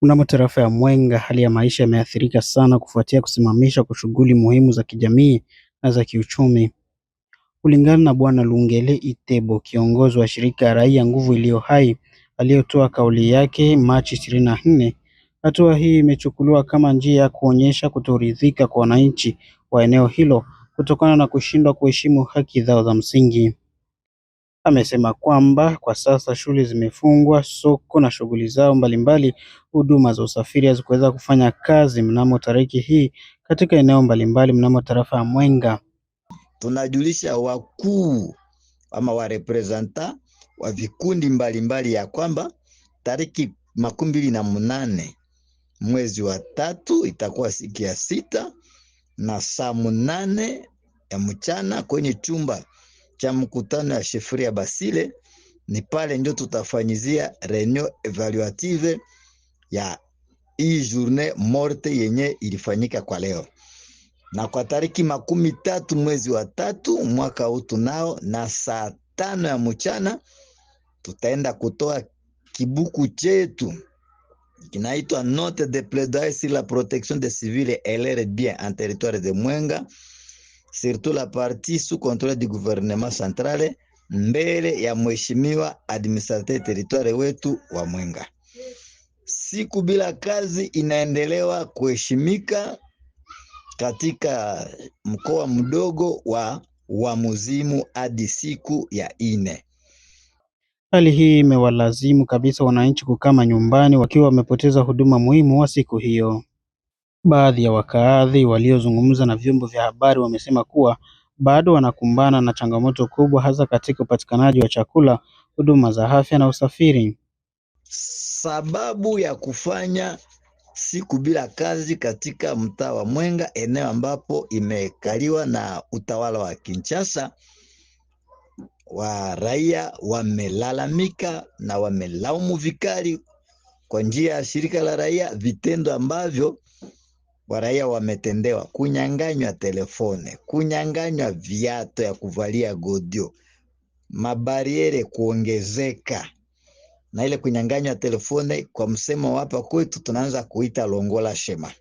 Mnamo tarafa ya Mwenga, hali ya maisha imeathirika sana kufuatia kusimamishwa kwa shughuli muhimu za kijamii na za kiuchumi. Kulingana na Bwana Lungele Itebo, kiongozi wa shirika ya raia Nguvu Iliyo Hai, aliyotoa kauli yake Machi 24, hatua hii imechukuliwa kama njia ya kuonyesha kutoridhika kwa wananchi wa eneo hilo kutokana na kushindwa kuheshimu haki zao za msingi. Amesema kwamba kwa sasa shule zimefungwa, soko na shughuli zao mbalimbali, huduma za usafiri hazikuweza kufanya kazi mnamo tariki hii katika eneo mbalimbali mnamo tarafa ya Mwenga. Tunajulisha wakuu ama warepresenta wa vikundi mbalimbali ya kwamba tariki 28 mwezi wa 3 itakuwa siku ya 6 na saa 8 ya mchana kwenye chumba cha mkutano ya shefria ya Basile. Ni pale ndio tutafanyizia reunion evaluative ya hii journée morte yenye ilifanyika kwa leo. Na kwa tariki 13 mwezi wa 3 mwaka huu tunao na saa 5 ya mchana tutaenda kutoa kibuku chetu kinaitwa Note de plaidoyer sur la protection des civils et leurs biens en territoire de Mwenga, surtout la partie sous contrôle du gouvernement central, mbele ya mheshimiwa administrateur territoire wetu wa Mwenga. Siku bila kazi inaendelewa kuheshimika katika mkoa mdogo wa Muzimu hadi siku ya 4. Hali hii imewalazimu kabisa wananchi kukaa nyumbani wakiwa wamepoteza huduma muhimu wa siku hiyo. Baadhi ya wakaadhi waliozungumza na vyombo vya habari wamesema kuwa bado wanakumbana na changamoto kubwa, hasa katika upatikanaji wa chakula, huduma za afya na usafiri. Sababu ya kufanya siku bila kazi katika mtaa wa Mwenga, eneo ambapo imekaliwa na utawala wa Kinshasa, wa raia wamelalamika na wamelaumu vikali kwa njia ya shirika la raia vitendo ambavyo wa raia wametendewa: kunyang'anywa telefone, kunyang'anywa viatu ya kuvalia godio, mabariere kuongezeka, na ile kunyang'anywa telefone kwa msemo hapa kwetu tunaanza kuita longola shema.